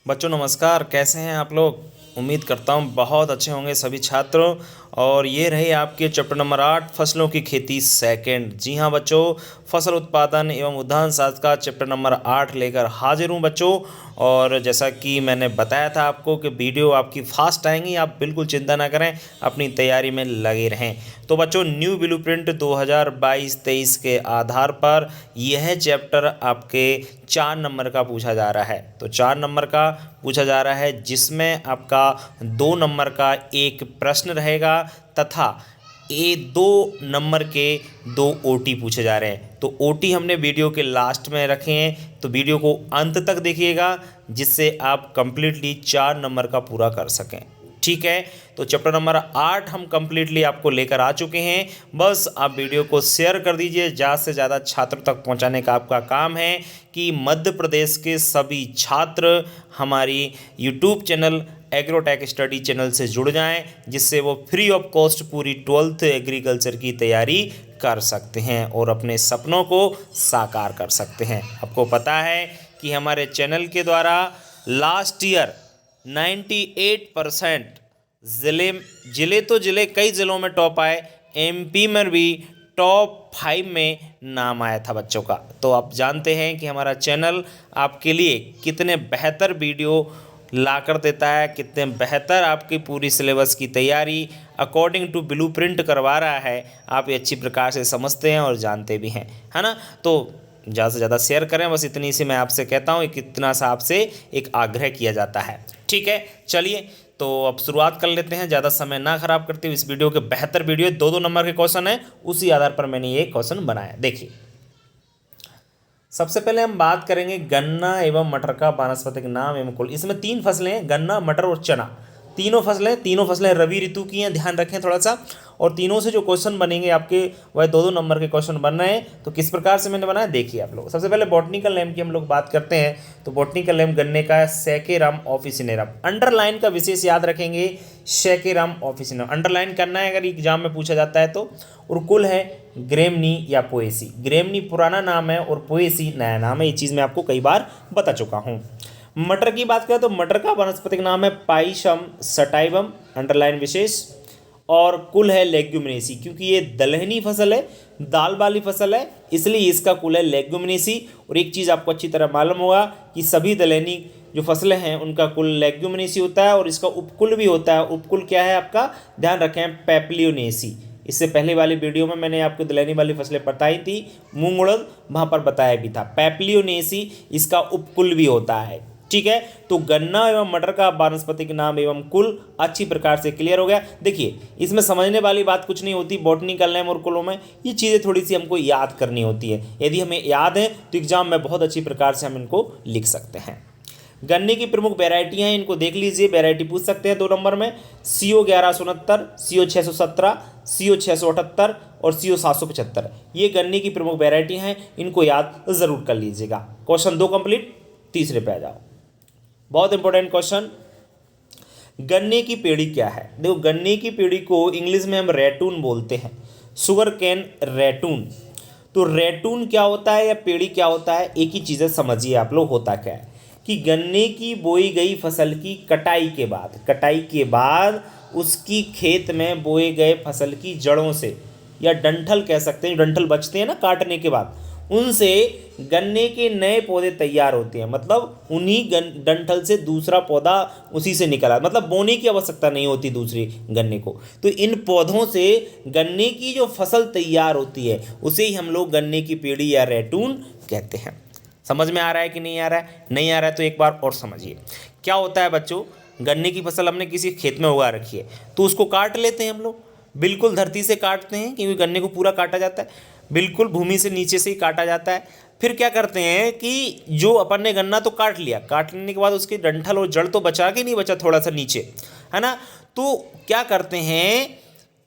बच्चों नमस्कार। कैसे हैं आप लोग? उम्मीद करता हूँ बहुत अच्छे होंगे सभी छात्रों। और ये रहे आपके चैप्टर नंबर 8 फसलों की खेती सेकंड। जी हाँ बच्चों, फसल उत्पादन एवं उद्यान शास्त्र का चैप्टर नंबर 8 लेकर हाजिर हूँ बच्चों। और जैसा कि मैंने बताया था आपको कि वीडियो आपकी फास्ट आएंगी, आप बिल्कुल चिंता ना करें, अपनी तैयारी में लगे रहें। तो बच्चों न्यू ब्लूप्रिंट 2022-23 के आधार पर यह चैप्टर आपके 4 नंबर का पूछा जा रहा है। तो 4 नंबर का पूछा जा रहा है, जिसमें आपका 2 नंबर का एक प्रश्न रहेगा तथा 2 नंबर के 2 ओटी पूछे जा रहे हैं। तो ओटी हमने वीडियो के लास्ट में रखे हैं, तो वीडियो को अंत तक देखिएगा जिससे आप कंप्लीटली 4 नंबर का पूरा कर सकें। ठीक है, तो चैप्टर नंबर 8 हम कंप्लीटली आपको लेकर आ चुके हैं। बस आप वीडियो को शेयर कर दीजिए, ज़्यादा से ज़्यादा छात्रों तक पहुंचाने का आपका काम है कि मध्य प्रदेश के सभी छात्र हमारी YouTube channel agrotech study channel से जुड़ जाएं, जिससे वो फ्री ऑफ कॉस्ट पूरी 12th एग्रीकल्चर की तैयारी कर सकते हैं और अपने सपनों को साकार कर सकते हैं। आपको पता है कि हमारे चैनल के द्वारा लास्ट ईयर 98% ज़िले कई ज़िलों में टॉप आए, एमपी में भी टॉप 5 में नाम आया था बच्चों का। तो आप जानते हैं कि हमारा चैनल आपके लिए कितने बेहतर वीडियो ला कर देता है, कितने बेहतर आपकी पूरी सिलेबस की तैयारी अकॉर्डिंग टू ब्लूप्रिंट करवा रहा है। आप ये अच्छी प्रकार से समझते हैं और जानते भी हैं, है ना। तो ज़्यादा से ज़्यादा शेयर करें, बस इतनी सी मैं आपसे कहता हूँ, कितना सा आपसे एक आग्रह किया जाता है। ठीक है, चलिए तो अब शुरुआत कर लेते हैं, ज़्यादा समय ना खराब करते हुए। इस वीडियो के बेहतर वीडियो 2-2 नंबर के क्वेश्चन है, उसी आधार पर मैंने ये क्वेश्चन बनाया। देखिए, सबसे पहले हम बात करेंगे गन्ना एवं मटर का वानस्पतिक नाम एवं कुल। इसमें 3 फसलें हैं, गन्ना, मटर और चना। तीनों फसलें रवि ऋतु की हैं, ध्यान रखें थोड़ा सा। और तीनों से जो क्वेश्चन बनेंगे आपके वह 2-2 नंबर के क्वेश्चन बन रहे हैं। तो किस प्रकार से मैंने बनाया देखिए आप लोग। सबसे पहले बॉटनिकल नेम की हम लोग बात करते हैं, तो बॉटनिकल नेम गन्ने का है सैकेरम ऑफिसिनेरम। अंडरलाइन का विशेष याद रखेंगे, सैकेरम ऑफिसिनेरम अंडरलाइन करना है अगर एग्जाम में पूछा जाता है तो। और कुल है ग्रेमनी या पोएसी। ग्रेमनी पुराना नाम है और पोएसी नया नाम है, ये चीज़ मैं आपको कई बार बता चुका हूँ। मटर की बात करें तो मटर का वानस्पतिक नाम है पाइशम सटाइवम, अंडरलाइन विशेष। और कुल है लेग्युमिनेसी, क्योंकि ये दलहनी फसल है, दाल वाली फसल है, इसलिए इसका कुल है लेग्युमिनेसी। और एक चीज़ आपको अच्छी तरह मालूम होगा कि सभी दलहनी जो फसलें हैं उनका कुल लेग्युमिनेसी होता है और इसका उपकुल भी होता है। उपकुल क्या है आपका, ध्यान रखें, पैप्लियोनेसी। इससे पहले वाली वीडियो में मैंने आपको दलहनी वाली फसलें बताई थी, मूंग उड़द, वहाँ पर बताया भी था। पैप्लियोनेसी इसका उपकुल भी होता है। ठीक है, तो गन्ना एवं मटर का वानस्पतिक नाम एवं कुल अच्छी प्रकार से क्लियर हो गया। देखिए, इसमें समझने वाली बात कुछ नहीं होती, बॉटनिकल नेम और कुलों में ये चीज़ें थोड़ी सी हमको याद करनी होती है। यदि हमें याद है तो एग्जाम में बहुत अच्छी प्रकार से हम इनको लिख सकते हैं। गन्ने की प्रमुख वैरायटी हैं, इनको देख लीजिए, वैरायटी पूछ सकते हैं 2 नंबर में। CO 1169, CO 617, CO 678 और CO 775, ये गन्ने की प्रमुख वैरायटी हैं, इनको याद ज़रूर कर लीजिएगा। क्वेश्चन 2 कंप्लीट, तीसरे पे आ जाओ। बहुत इंपॉर्टेंट क्वेश्चन, गन्ने की पेड़ी क्या है। देखो, गन्ने की पेड़ी को इंग्लिश में हम रैटून बोलते हैं, शुगर कैन रैटून। तो रैटून क्या होता है या पेड़ी क्या होता है, एक ही चीज़ें समझिए आप लोग। होता क्या है कि गन्ने की बोई गई फसल की कटाई के बाद उसकी खेत में बोए गए फसल की जड़ों से, या डंठल कह सकते हैं, डंठल बचते हैं ना काटने के बाद, उनसे गन्ने के नए पौधे तैयार होते हैं। मतलब उन्हीं डंठल से दूसरा पौधा उसी से निकला, मतलब बोने की आवश्यकता नहीं होती दूसरी गन्ने को। तो इन पौधों से गन्ने की जो फसल तैयार होती है उसे ही हम लोग गन्ने की पेड़ी या रैटून कहते हैं। समझ में आ रहा है कि नहीं आ रहा है? नहीं आ रहा है तो एक बार और समझिए। क्या होता है बच्चों, गन्ने की फसल हमने किसी खेत में उगा रखी है तो उसको काट लेते हैं हम लोग, बिल्कुल धरती से काटते हैं, क्योंकि गन्ने को पूरा काटा जाता है, बिल्कुल भूमि से नीचे से ही काटा जाता है। फिर क्या करते हैं कि जो अपन ने गन्ना तो काट लिया, काट लेने के बाद उसके डंठल और जड़ तो बचा के नहीं बचा, थोड़ा सा नीचे, है ना। तो क्या करते हैं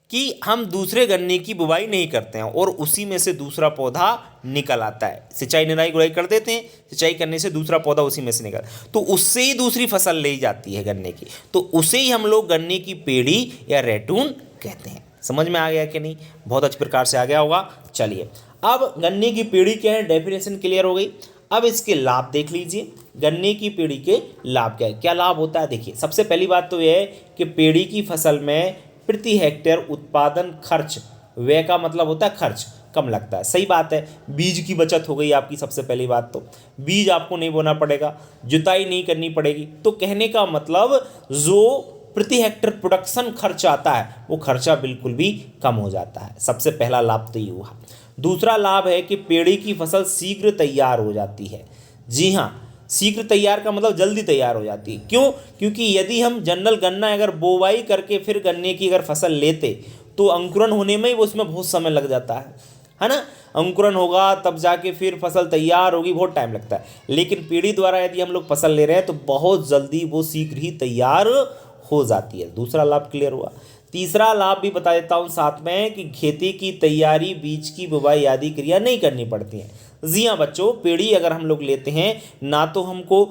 कि हम दूसरे गन्ने की बुवाई नहीं करते हैं और उसी में से दूसरा पौधा निकल आता है। सिंचाई निराई गुड़ाई कर देते हैं, सिंचाई करने से दूसरा पौधा उसी में से निकल, तो उससे ही दूसरी फसल ली जाती है गन्ने की, तो उसे ही हम लोग गन्ने की पेड़ी या रैटून कहते हैं। समझ में आ गया कि नहीं? बहुत अच्छी प्रकार से आ गया होगा। चलिए, अब गन्ने की पेड़ी क्या है, डेफिनेशन क्लियर हो गई। अब इसके लाभ देख लीजिए। गन्ने की पेड़ी के लाभ क्या है, क्या लाभ होता है। देखिए सबसे पहली बात तो यह है कि पेड़ी की फसल में प्रति हेक्टेयर उत्पादन खर्च, व्यय का मतलब होता है खर्च, कम लगता है। सही बात है, बीज की बचत हो गई आपकी। सबसे पहली बात तो बीज आपको नहीं बोना पड़ेगा, जुताई नहीं करनी पड़ेगी। तो कहने का मतलब जो प्रति हेक्टेयर प्रोडक्शन खर्च आता है वो खर्चा बिल्कुल भी कम हो जाता है। सबसे पहला लाभ तो ये हुआ। दूसरा लाभ है कि पेड़ी की फसल शीघ्र तैयार हो जाती है। जी हाँ, शीघ्र तैयार का मतलब जल्दी तैयार हो जाती है। क्यों? क्योंकि यदि हम जनरल गन्ना अगर बोवाई करके फिर गन्ने की अगर फसल लेते तो अंकुरण होने में ही वो उसमें बहुत समय लग जाता है ना। अंकुरण होगा तब जाके फिर फसल तैयार होगी, बहुत टाइम लगता है। लेकिन पेड़ी द्वारा यदि हम लोग फसल ले रहे हैं तो बहुत जल्दी वो शीघ्र ही तैयार हो जाती है। दूसरा लाभ क्लियर हुआ। तीसरा लाभ भी बता देता हूँ साथ में कि खेती की तैयारी, बीज की बुवाई आदि क्रिया नहीं करनी पड़ती हैं। जी हाँ बच्चों, पेड़ी अगर हम लोग लेते हैं ना तो हमको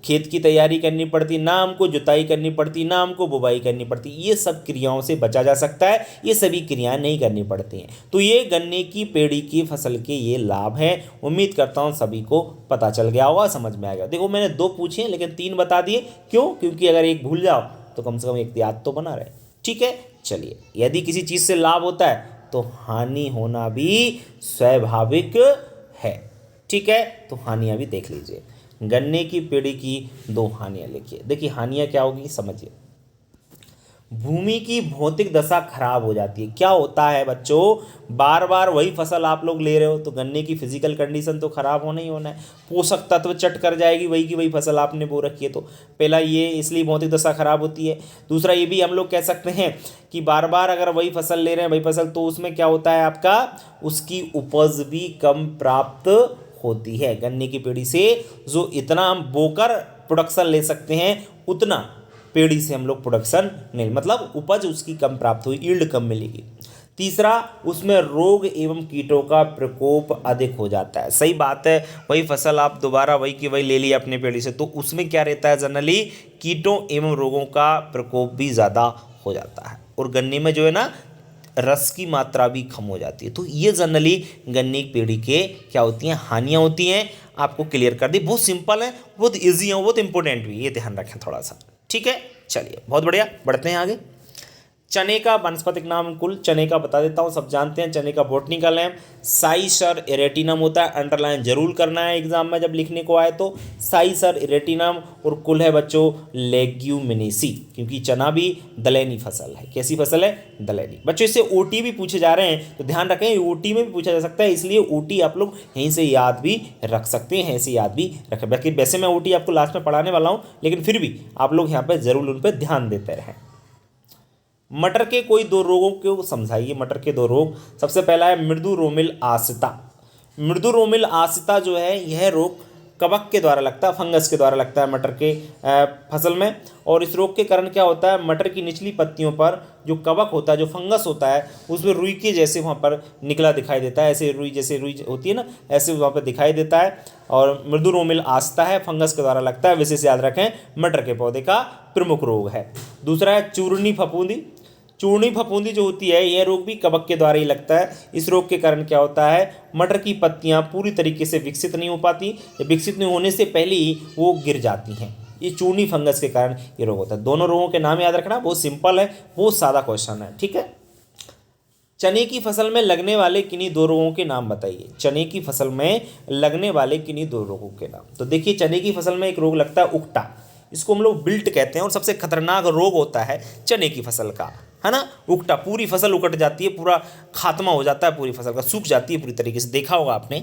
खेत की तैयारी करनी पड़ती, ना हमको जुताई करनी पड़ती, ना हमको बुवाई करनी पड़ती। ये सब क्रियाओं से बचा जा सकता है, ये सभी क्रियाएं नहीं करनी पड़ती हैं। तो ये गन्ने की पेड़ी की फसल के ये लाभ हैं। उम्मीद करता हूँ सभी को पता चल गया होगा, समझ में आएगा। देखो मैंने 2 पूछे हैं लेकिन 3 बता दिए। क्यों? क्योंकि अगर एक भूल जाओ तो कम से कम एक याद तो बना रहे। ठीक है, चलिए। यदि किसी चीज़ से लाभ होता है तो हानि होना भी स्वाभाविक है। ठीक है, तो हानियाँ भी देख लीजिए। गन्ने की पेड़ी की 2 हानियाँ लिखिए। देखिए हानियाँ क्या होगी समझिए। भूमि की भौतिक दशा खराब हो जाती है। क्या होता है बच्चों, बार बार वही फसल आप लोग ले रहे हो तो गन्ने की फिजिकल कंडीशन तो खराब होना ही होना है। पोषक तत्व चट कर जाएगी वही की वही फसल आपने बो रखी है। तो पहला ये, इसलिए भौतिक दशा खराब होती है। दूसरा ये भी हम लोग कह सकते हैं कि बार बार अगर वही फसल ले रहे हैं, वही फसल, तो उसमें क्या होता है आपका, उसकी उपज भी कम प्राप्त होती है। गन्ने की पेड़ी से जो इतना हम बोकर प्रोडक्शन ले सकते हैं उतना पेड़ी से हम लोग प्रोडक्शन नहीं, मतलब उपज उसकी कम प्राप्त हुई, यील्ड कम मिलेगी। तीसरा, उसमें रोग एवं कीटों का प्रकोप अधिक हो जाता है। सही बात है, वही फसल आप दोबारा वही की वही ले ली अपने पेड़ी से तो उसमें क्या रहता है, जनरली कीटों एवं रोगों का प्रकोप भी ज़्यादा हो जाता है। और गन्ने में जो है ना रस की मात्रा भी कम हो जाती है। तो ये जनरली गन्ने की पेड़ी के क्या होती हैं, हानियाँ होती हैं। आपको क्लियर कर दी, बहुत सिंपल है, बहुत ईजी है, बहुत इंपॉर्टेंट भी, ये ध्यान रखें थोड़ा सा। ठीक है, चलिए बहुत बढ़िया, बढ़ते हैं आगे। चने का वानस्पतिक नाम कुल, चने का बता देता हूँ, सब जानते हैं। चने का बॉटनिकल नेम साइसर इरेटिनम होता है। अंडरलाइन जरूर करना है एग्जाम में जब लिखने को आए तो, साइसर इरेटिनम। और कुल है बच्चों लेग्यूमिनेसी, क्योंकि चना भी दलहनी फसल है। कैसी फसल है? दलहनी। बच्चों इससे ओटी भी पूछे जा रहे हैं तो ध्यान रखें, ओटी में भी पूछा जा सकता है, इसलिए ओटी आप लोग यहीं से याद भी रख सकते हैं, ऐसे याद भी रखें। बाकी वैसे मैं ओटी आपको लास्ट में पढ़ाने वाला हूँ, लेकिन फिर भी आप लोग यहाँ पर जरूर उन पर ध्यान देते रहें। मटर के कोई 2 रोगों को समझाइए। मटर के 2 रोग। सबसे पहला है मृदु रोमिल आसिता। मृदु रोमिल आसिता जो है यह रोग कवक के द्वारा लगता है, फंगस के द्वारा लगता है मटर के फसल में। और इस रोग के कारण क्या होता है, मटर की निचली पत्तियों पर जो कवक होता है, जो फंगस होता है, उसमें रुई के जैसे वहाँ पर निकला दिखाई देता है। ऐसे रुई, जैसे रुई होती है ना, ऐसे वहाँ पर दिखाई देता है। और मृदु रोमिल आसिता है, फंगस के द्वारा लगता है। विशेष याद रखें, मटर के पौधे का प्रमुख रोग है। दूसरा है चूर्णी फफूंदी। चूर्णी फफूंदी जो होती है यह रोग भी कवक के द्वारा ही लगता है। इस रोग के कारण क्या होता है, मटर की पत्तियां पूरी तरीके से विकसित नहीं हो पाती, विकसित नहीं होने से पहले ही वो गिर जाती हैं। ये चूर्णी फंगस के कारण ये रोग होता है। दोनों रोगों के नाम याद रखना, बहुत सिंपल है, बहुत सादा क्वेश्चन है। ठीक है, चने की फसल में लगने वाले किन्हीं 2 रोगों के नाम बताइए। चने की फसल में लगने वाले किन्हीं 2 रोगों के नाम। तो देखिए, चने की फसल में एक रोग लगता है उकटा, इसको हम लोग बिल्ट कहते हैं, और सबसे खतरनाक रोग होता है चने की फसल का, है ना, उकटा। पूरी फसल उकट जाती है, पूरा खात्मा हो जाता है पूरी फसल का, सूख जाती है पूरी तरीके से, देखा होगा आपने।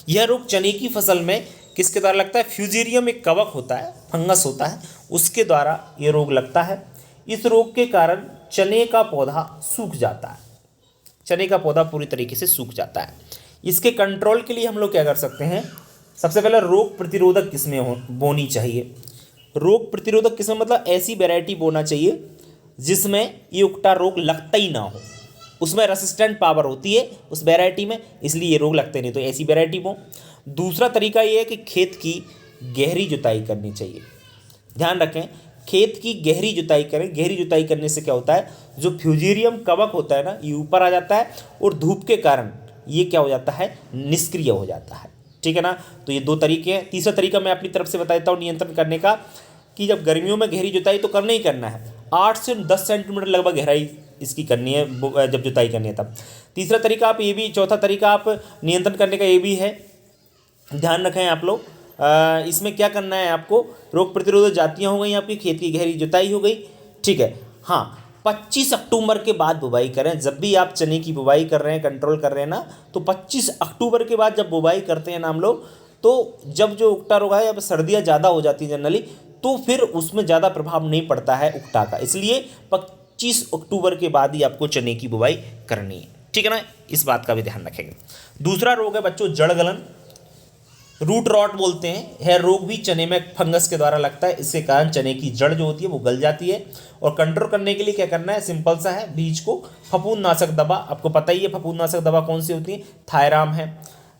यह रोग चने की फसल में किसके द्वारा लगता है, फ्यूजेरियम एक कवक होता है, फंगस होता है, उसके द्वारा ये रोग लगता है। इस रोग के कारण चने का पौधा सूख जाता है, चने का पौधा पूरी तरीके से सूख जाता है। इसके कंट्रोल के लिए हम लोग क्या कर सकते हैं, सबसे पहले रोग प्रतिरोधक किस्में बोनी चाहिए। रोग प्रतिरोधक किस्में मतलब ऐसी वैरायटी बोना चाहिए जिसमें ये उकटा रोग लगता ही ना हो, उसमें रेसिस्टेंट पावर होती है उस वैरायटी में, इसलिए ये रोग लगते नहीं, तो ऐसी वैरायटी बो। दूसरा तरीका ये है कि खेत की गहरी जुताई करनी चाहिए। ध्यान रखें, खेत की गहरी जुताई करें। गहरी जुताई करने से क्या होता है, जो फ्यूजेरियम कवक होता है ना, ये ऊपर आ जाता है और धूप के कारण ये क्या हो जाता है, निष्क्रिय हो जाता है। ठीक है ना। तो ये 2 तरीके हैं। तीसरा तरीका मैं अपनी तरफ से बता देता हूँ नियंत्रण करने का, कि जब गर्मियों में गहरी जुताई तो करना ही करना है, 8 से 10 सेंटीमीटर लगभग गहराई इसकी करनी है जब जुताई करनी है तब। तीसरा तरीका आप ये भी, चौथा तरीका आप नियंत्रण करने का ये भी है, ध्यान रखें आप लोग, इसमें क्या करना है आपको, रोग प्रतिरोधक जातियाँ हो गई आपकी, खेत की गहरी जुताई हो गई, ठीक है। हाँ, 25 अक्टूबर के बाद बुवाई करें। जब भी आप चने की बुवाई कर रहे हैं, कंट्रोल कर रहे हैं ना, तो 25 अक्टूबर के बाद जब बुवाई करते हैं ना हम लोग, तो जब जो उकटा रोग है, अब सर्दियाँ ज़्यादा हो जाती हैं जनरली, तो फिर उसमें ज़्यादा प्रभाव नहीं पड़ता है उकटा का, इसलिए 25 अक्टूबर के बाद ही आपको चने की बुवाई करनी है, ठीक है ना। इस बात का भी ध्यान रखेंगे। दूसरा रोग है बच्चों जड़ गलन, रूट रॉट बोलते हैं। यह रोग भी चने में फंगस के द्वारा लगता है। इसके कारण चने की जड़ जो होती है वो गल जाती है। और कंट्रोल करने के लिए क्या करना है, सिंपल सा है, बीज को फफूंदनाशक दवा, आपको पता ही है फफूंदनाशक दवा कौन सी होती है, थायराम है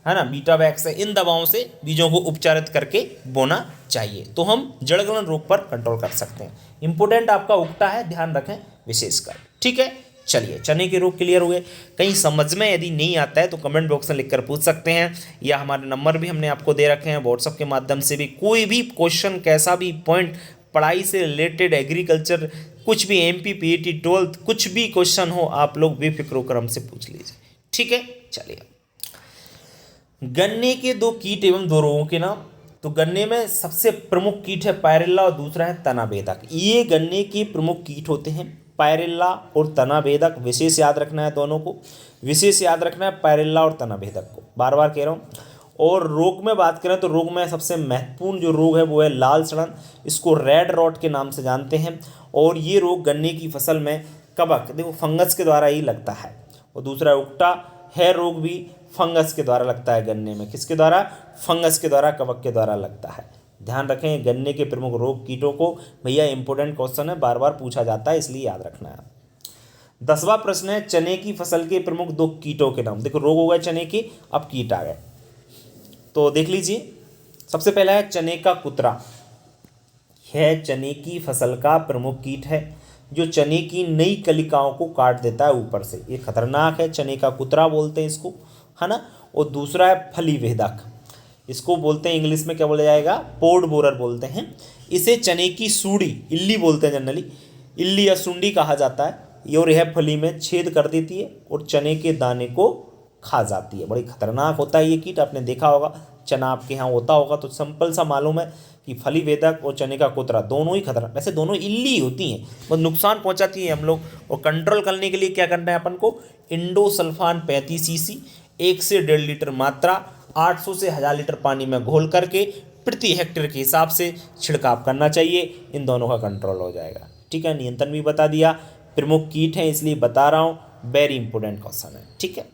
ना, बीटावैक्स है, इन दवाओं से बीजों को उपचारित करके बोना चाहिए। तो हम जड़ गलन रोग पर कंट्रोल कर सकते हैं। इंपॉर्टेंट आपका उगता है, ध्यान रखें विशेषकर, ठीक है। चलिए, चने के रोग क्लियर हुए। कहीं समझ में यदि नहीं आता है तो कमेंट बॉक्स में लिखकर पूछ सकते हैं, या हमारे नंबर भी हमने आपको दे रखे हैं, व्हाट्सएप के माध्यम से भी कोई भी क्वेश्चन, कैसा भी पॉइंट, पढ़ाई से रिलेटेड, एग्रीकल्चर, कुछ भी, MP PAT 12th, कुछ भी क्वेश्चन हो, आप लोग बेफिक्र होकर हमसे पूछ लीजिए, ठीक है। चलिए, गन्ने के 2 कीट एवं 2 रोगों के नाम। तो गन्ने में सबसे प्रमुख कीट है पायरिल्ला और दूसरा है तना बेधक। ये गन्ने के प्रमुख कीट होते हैं, पायरिल्ला और तना बेधक। विशेष याद रखना है, दोनों को विशेष याद रखना है, पायरिल्ला और तना बेधक को, बार बार कह रहा हूँ। और रोग में बात करें तो रोग में सबसे महत्वपूर्ण जो रोग है वो है लाल सड़न, इसको रेड रॉट के नाम से जानते हैं। और ये रोग गन्ने की फसल में कवक, देखो फंगस के द्वारा ही लगता है। और दूसरा उकटा है रोग भी फंगस के द्वारा लगता है गन्ने में, किसके द्वारा, फंगस के द्वारा, कवक के द्वारा लगता है। ध्यान रखें गन्ने के प्रमुख रोग कीटों को, भैया इंपॉर्टेंट क्वेश्चन है, बार बार पूछा जाता है, इसलिए याद रखना है। 10वां प्रश्न है चने की फसल के प्रमुख 2 कीटों के नाम। देखो रोग हो गए चने के, अब कीट आ गए, तो देख लीजिए। सबसे पहला है चने का कुतरा। यह चने की फसल का प्रमुख कीट है जो चने की नई कलिकाओं को काट देता है ऊपर से, ये खतरनाक है, चने का कुतरा बोलते हैं इसको, है ना। और दूसरा है फली वेदक, इसको बोलते हैं इंग्लिश में क्या बोला जाएगा, पोड बोरर बोलते हैं। इसे चने की सूंडी, इल्ली बोलते हैं जनरली, इल्ली या सुंडी कहा जाता है। ये और यह फली में छेद कर देती है और चने के दाने को खा जाती है। बड़ी खतरनाक होता है ये कीट, आपने देखा होगा, चना आपके यहाँ होता होगा तो सिंपल सा मालूम है कि फली वेदक और चने का कुतरा दोनों ही खतरनाक, वैसे दोनों इल्ली होती हैं, बहुत नुकसान पहुँचाती है हम लोग। और कंट्रोल करने के लिए क्या करना है अपन को, इंडोसल्फान 35 cc 1 से 1.5 लीटर मात्रा 800 से 1000 लीटर पानी में घोल करके प्रति हेक्टेयर के हिसाब से छिड़काव करना चाहिए। इन दोनों का कंट्रोल हो जाएगा, ठीक है। नियंत्रण भी बता दिया, प्रमुख कीट है इसलिए बता रहा हूँ, वेरी इंपॉर्टेंट क्वेश्चन है, ठीक है।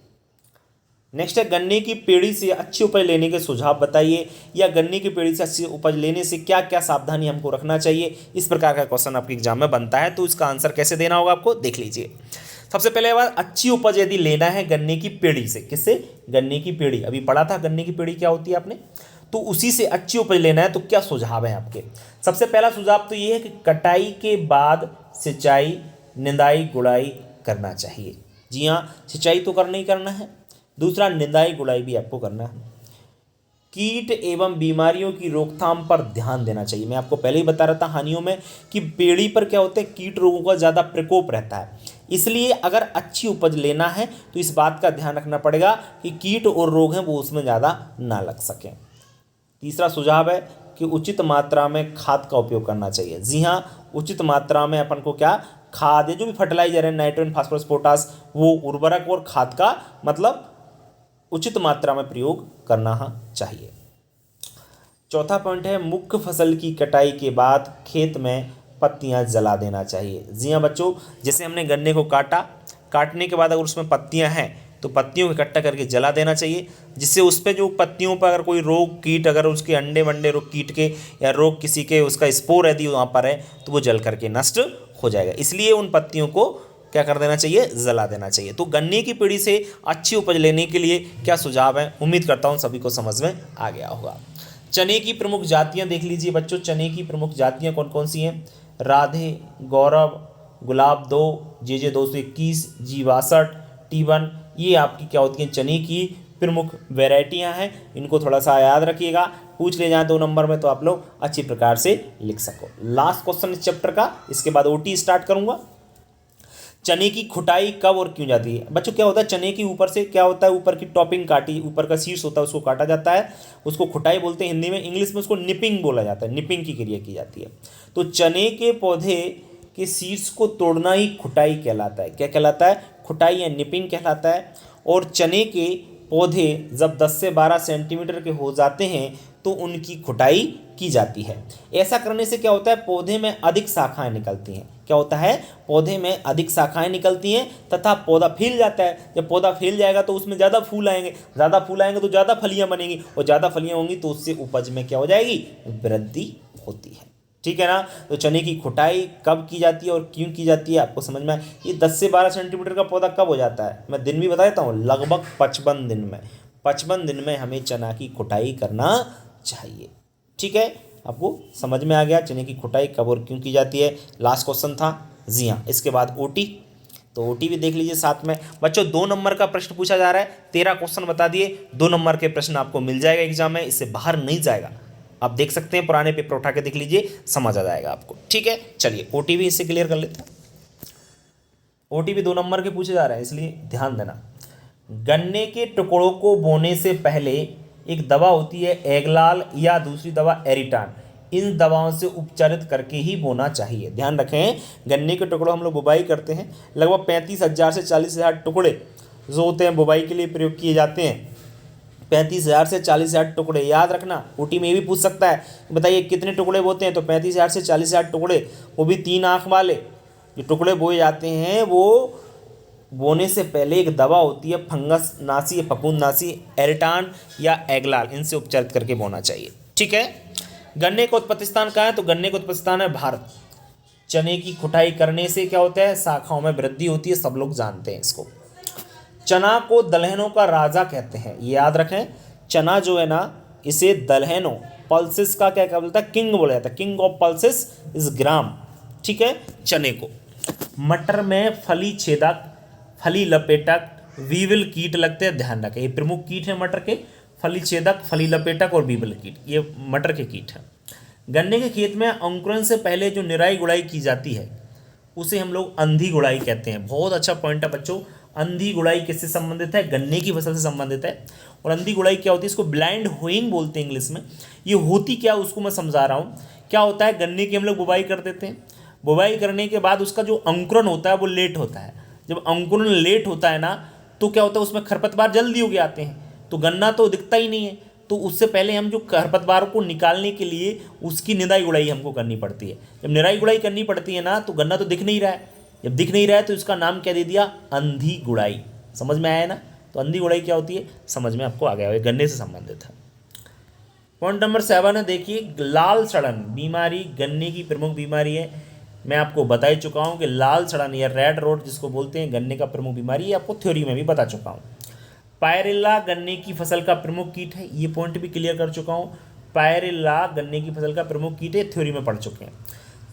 नेक्स्ट है गन्ने की पेड़ी से अच्छी उपज लेने के सुझाव बताइए, या गन्ने की पेड़ी से अच्छी उपज लेने से क्या क्या सावधानी हमको रखना चाहिए। इस प्रकार का क्वेश्चन आपके एग्जाम में बनता है, तो इसका आंसर कैसे देना होगा आपको, देख लीजिए। सबसे पहले बात, अच्छी उपज यदि लेना है गन्ने की पेड़ी से, किससे, गन्ने की पेड़ी, अभी पढ़ा था गन्ने की पेड़ी क्या होती है आपने, तो उसी से अच्छी उपज लेना है तो क्या सुझाव है आपके। सबसे पहला सुझाव तो ये है कि कटाई के बाद सिंचाई, निंदाई, गुड़ाई करना चाहिए। जी हाँ, सिंचाई तो करना ही करना है, दूसरा निंदाई गुड़ाई भी आपको करना है। कीट एवं बीमारियों की रोकथाम पर ध्यान देना चाहिए। मैं आपको पहले ही बता रहा था हानियों में कि पेड़ी पर क्या होता है, कीट रोगों का ज़्यादा प्रकोप रहता है, इसलिए अगर अच्छी उपज लेना है तो इस बात का ध्यान रखना पड़ेगा कि कीट और रोग हैं वो उसमें ज़्यादा ना लग सकें। तीसरा सुझाव है कि उचित मात्रा में खाद का उपयोग करना चाहिए। जी हाँ, उचित मात्रा में अपन को क्या, खाद या जो भी फर्टिलाइजर है, नाइट्रोजन, फास्फोरस, पोटास, वो उर्वरक और खाद का मतलब उचित मात्रा में प्रयोग करना चाहिए। चौथा पॉइंट है मुख्य फसल की कटाई के बाद खेत में पत्तियां जला देना चाहिए। जी हाँ बच्चों, जैसे हमने गन्ने को काटा, काटने के बाद अगर उसमें पत्तियां हैं तो पत्तियों को इकट्ठा करके जला देना चाहिए, जिससे उस पर जो पत्तियों पर अगर कोई रोग कीट, अगर उसके अंडे वंडे रोग कीट के या रोग किसी के उसका स्पोर यदि वहाँ पर है तो वो जल करके नष्ट हो जाएगा। इसलिए उन पत्तियों को क्या कर देना चाहिए, जला देना चाहिए। तो गन्ने की पेड़ी से अच्छी उपज लेने के लिए क्या सुझाव है, उम्मीद करता हूँ सभी को समझ में आ गया होगा। चने की प्रमुख जातियाँ देख लीजिए बच्चों, चने की प्रमुख जातियाँ कौन कौन सी हैं, राधे, गौरव, गुलाब 2, JJ 221, G62, T1, ये आपकी क्या होती हैं चने की प्रमुख वैरायटियां हैं, इनको थोड़ा सा याद रखिएगा, पूछ ले जाए 2 नंबर में तो आप लोग अच्छी प्रकार से लिख सको। लास्ट क्वेश्चन इस चैप्टर का, इसके बाद ओटी स्टार्ट करूंगा। चने की खुटाई कब और क्यों जाती है? बच्चों क्या होता है, चने के ऊपर से क्या होता है, ऊपर की टॉपिंग काटी, ऊपर का शीर्ष होता है उसको काटा जाता है, उसको खुटाई बोलते हैं हिंदी में, इंग्लिश में उसको निपिंग बोला जाता है, निपिंग की क्रिया की जाती है। तो चने के पौधे के शीर्ष को तोड़ना ही खुटाई कहलाता है। क्या कहलाता है? खुटाई या निपिंग कहलाता है। और चने के पौधे जब 10 से 12 सेंटीमीटर के हो जाते हैं तो उनकी खुटाई की जाती है। ऐसा करने से क्या होता है, पौधे में अधिक शाखाएं निकलती हैं। क्या होता है, पौधे में अधिक शाखाएं निकलती हैं तथा पौधा फैल जाता है। जब पौधा फैल जाएगा तो उसमें ज़्यादा फूल आएंगे, ज़्यादा फूल आएंगे तो ज़्यादा फलियां बनेंगी, और ज़्यादा फलियां होंगी तो उससे उपज में क्या हो जाएगी, वृद्धि होती है। ठीक है ना। तो चने की खुटाई कब की जाती है और क्यों की जाती है आपको समझ में आए। ये 10 से 12 सेंटीमीटर का पौधा कब हो जाता है, मैं दिन भी बता देता हूँ, लगभग 55 दिन में। 55 दिन में हमें चना की खुटाई करना चाहिए। ठीक है, आपको समझ में आ गया चने की खुटाई कब और क्यों की जाती है। लास्ट क्वेश्चन था, जी हाँ। इसके बाद ओटी, तो ओटी भी देख लीजिए साथ में। बच्चों 2 नंबर का प्रश्न पूछा जा रहा है, 13 क्वेश्चन बता दिए, 2 नंबर के प्रश्न आपको मिल जाएगा एग्जाम में, इससे बाहर नहीं जाएगा। आप देख सकते हैं, पुराने पेपर उठा के देख लीजिए, समझ आ जाएगा आपको। ठीक है, चलिए ओटी भी इससे क्लियर कर लेते हैं। ओटी भी 2 नंबर के पूछे जा रहे हैं, इसलिए ध्यान देना। गन्ने के टुकड़ों को बोने से पहले एक दवा होती है एगलाल या दूसरी दवा एरिटान, इन दवाओं से उपचारित करके ही बोना चाहिए। ध्यान रखें, गन्ने के टुकड़ों हम लोग बुवाई करते हैं, लगभग 35,000 से 40,000 टुकड़े जो होते हैं बुवाई के लिए प्रयोग किए जाते हैं। 35,000 से 40,000 टुकड़े, याद रखना, ओटी में भी पूछ सकता है, बताइए कितने टुकड़े बोते हैं, तो 35,000 से 40,000 टुकड़े, वो भी 3 आँख वाले जो टुकड़े बोए जाते हैं। वो बोने से पहले एक दवा होती है फंगस नाशी, फफूंद नाशी, एरिटान या एगलाल, इनसे उपचारित करके बोना चाहिए। ठीक है। गन्ने का उत्पत्ति स्थान कहाँ है, तो गन्ने का उत्पत्ति स्थान है भारत। चने की खुटाई करने से क्या होता है, शाखाओं में वृद्धि होती है, सब लोग जानते हैं इसको। चना को दलहनों का राजा कहते हैं, ये याद रखें। चना जो है ना, इसे दलहनों, पल्सेस का क्या बोलता है, किंग बोला जाता है, king of pulses is gram. ठीक है। चने को मटर में फली छेदक, फली लपेटक, वीविल कीट लगते हैं, ध्यान रखें, ये प्रमुख कीट है मटर के, फली छेदक, फली लपेटक और वीविल कीट, ये मटर के कीट हैं। गन्ने के खेत में अंकुरण से पहले जो निराई गुड़ाई की जाती है उसे हम लोग अंधी गुड़ाई कहते हैं। बहुत अच्छा पॉइंट है बच्चों, अंधी गुड़ाई किससे संबंधित है, गन्ने की फसल से संबंधित है। और अंधी गुड़ाई क्या होती है, इसको ब्लाइंड होइंग बोलते हैं इंग्लिश में। ये होती क्या उसको मैं समझा रहा हूँ। क्या होता है, गन्ने की हम लोग बुवाई कर देते हैं, बुवाई करने के बाद उसका जो अंकुरण होता है वो लेट होता है। जब अंकुरण लेट होता है ना, तो क्या होता है, उसमें खरपतवार जल्दी हो के आते हैं, तो गन्ना तो दिखता ही नहीं है। तो उससे पहले हम जो खरपतवार को निकालने के लिए उसकी निराई गुड़ाई हमको करनी पड़ती है। जब निराई गुड़ाई करनी पड़ती है ना, तो गन्ना तो दिख नहीं रहा है, जब दिख नहीं रहा है तो इसका नाम क्या दे दिया, अंधी गुड़ाई। समझ में आया ना। तो अंधी गुड़ाई क्या होती है, समझ में आपको आ गया, गन्ने से संबंधित है। पॉइंट नंबर 7 है, देखिए लाल सड़न बीमारी गन्ने की प्रमुख बीमारी है। मैं आपको बता ही चुका हूँ कि लाल सड़न या रेड रोट जिसको बोलते हैं गन्ने का प्रमुख बीमारी, ये आपको थ्योरी में भी बता चुका हूँ। पायरिल्ला गन्ने की फसल का प्रमुख कीट है, ये पॉइंट भी क्लियर कर चुका हूँ। पायरिल्ला गन्ने की फसल का प्रमुख कीट है, थ्योरी में पढ़ चुके हैं।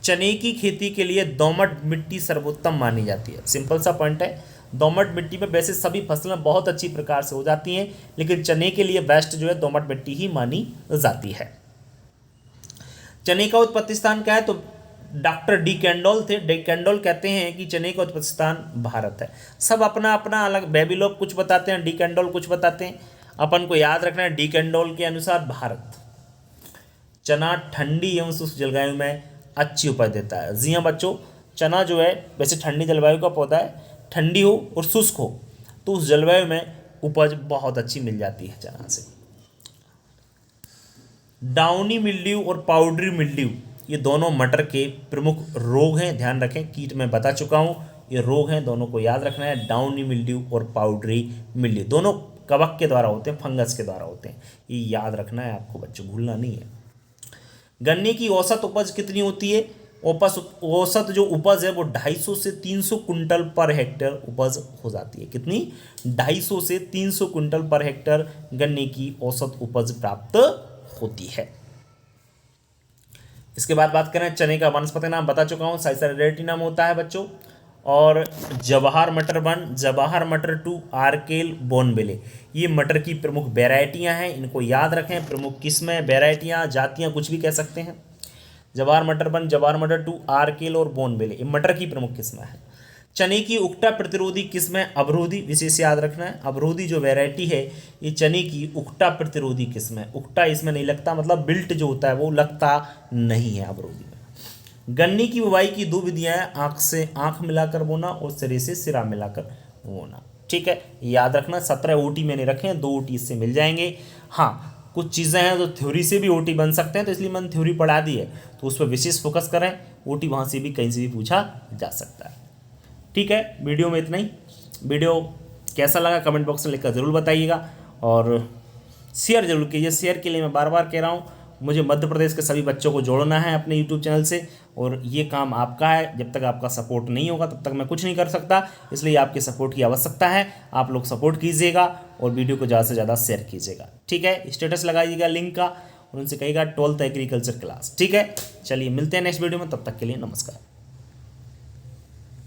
चने की खेती के लिए दोमट मिट्टी सर्वोत्तम मानी जाती है, सिंपल सा पॉइंट है। दोमट मिट्टी में वैसे सभी फसलें बहुत अच्छी प्रकार से हो जाती हैं, लेकिन चने के लिए बेस्ट जो है दोमट मिट्टी ही मानी जाती है। चने का उत्पत्ति स्थान क्या है, तो डॉक्टर डी कैंडोल थे, डी कैंडोल कहते हैं कि चने का उत्पत्ति स्थान भारत है। सब अपना अपना अलग, बेबीलोग कुछ बताते हैं, डी कैंडोल कुछ बताते हैं, अपन को याद रखना है डी कैंडोल के अनुसार भारत। चना ठंडी एवं शुष्क जलवायु में अच्छी उपज देता है। जी हाँ बच्चों, चना जो है वैसे ठंडी जलवायु का पौधा है, ठंडी हो और शुष्क हो तो उस जलवायु में उपज बहुत अच्छी मिल जाती है चना से। डाउनी मिल्ड्यू और पाउडरी मिल्ड्यू ये दोनों मटर के प्रमुख रोग हैं, ध्यान रखें, कीट में बता चुका हूँ, ये रोग हैं, दोनों को याद रखना है। डाउनी मिल्ड्यू और पाउडरी मिल्ड्यू दोनों कवक के द्वारा होते हैं, फंगस के द्वारा होते हैं, ये याद रखना है आपको बच्चों, भूलना नहीं है। गन्ने की औसत उपज कितनी होती है, औसत जो उपज है वो 250 से 300 कुंटल पर हेक्टेयर उपज हो जाती है। कितनी, 250 से 300 कुंटल पर हेक्टेयर गन्ने की औसत उपज प्राप्त होती है। इसके बाद बात करें चने का वनस्पति नाम बता चुका हूँ, साइसरेटी नाम होता है बच्चों, और जवाहर मटर 1, जवाहर मटर 2, आर्केल, बोनविले, ये मटर की प्रमुख वैरायटियां हैं। इनको याद रखें, प्रमुख किस्में, वैरायटियां, जातियां, कुछ भी कह सकते हैं। जवाहर मटर 1, जवाहर मटर 2, आर्केल और बोनविले, ये मटर की प्रमुख किस्में हैं। चने की उकटा प्रतिरोधी किस्में अवरोधी, विशेष याद रखना है। अवरोधी जो वैरायटी है ये चने की उकटा प्रतिरोधी किस्म है। उकटा इसमें नहीं लगता, मतलब बिल्ट जो होता है वो लगता नहीं है अवरोधी में। गन्ने की बुवाई की 2 विधियां हैं, आंख से आंख मिलाकर बोना और सिरे से सिरा मिलाकर बोना। ठीक है, याद रखना। 17 ओटी मैंने रखे हैं, 2 ओटी इससे मिल जाएंगे। हाँ, कुछ चीज़ें हैं तो थ्योरी से भी ओटी बन सकते हैं, तो इसलिए मैंने थ्योरी पढ़ा दी है, तो उस पर विशेष फोकस करें। ओटी वहाँ से भी कहीं से भी पूछा जा सकता है। ठीक है, वीडियो में इतना ही। वीडियो कैसा लगा कमेंट बॉक्स में लिखकर ज़रूर बताइएगा और शेयर जरूर कीजिए। शेयर के लिए मैं बार बार कह रहा हूँ, मुझे मध्य प्रदेश के सभी बच्चों को जोड़ना है अपने यूट्यूब चैनल से, और ये काम आपका है। जब तक आपका सपोर्ट नहीं होगा तब तक मैं कुछ नहीं कर सकता, इसलिए आपके सपोर्ट की आवश्यकता है। आप लोग सपोर्ट कीजिएगा और वीडियो को ज़्यादा से ज़्यादा शेयर कीजिएगा। ठीक है, स्टेटस लगाइएगा लिंक का और उनसे कहिएगा 12th एग्रीकल्चर क्लास। ठीक है, चलिए मिलते हैं नेक्स्ट वीडियो में, तब तक के लिए नमस्कार।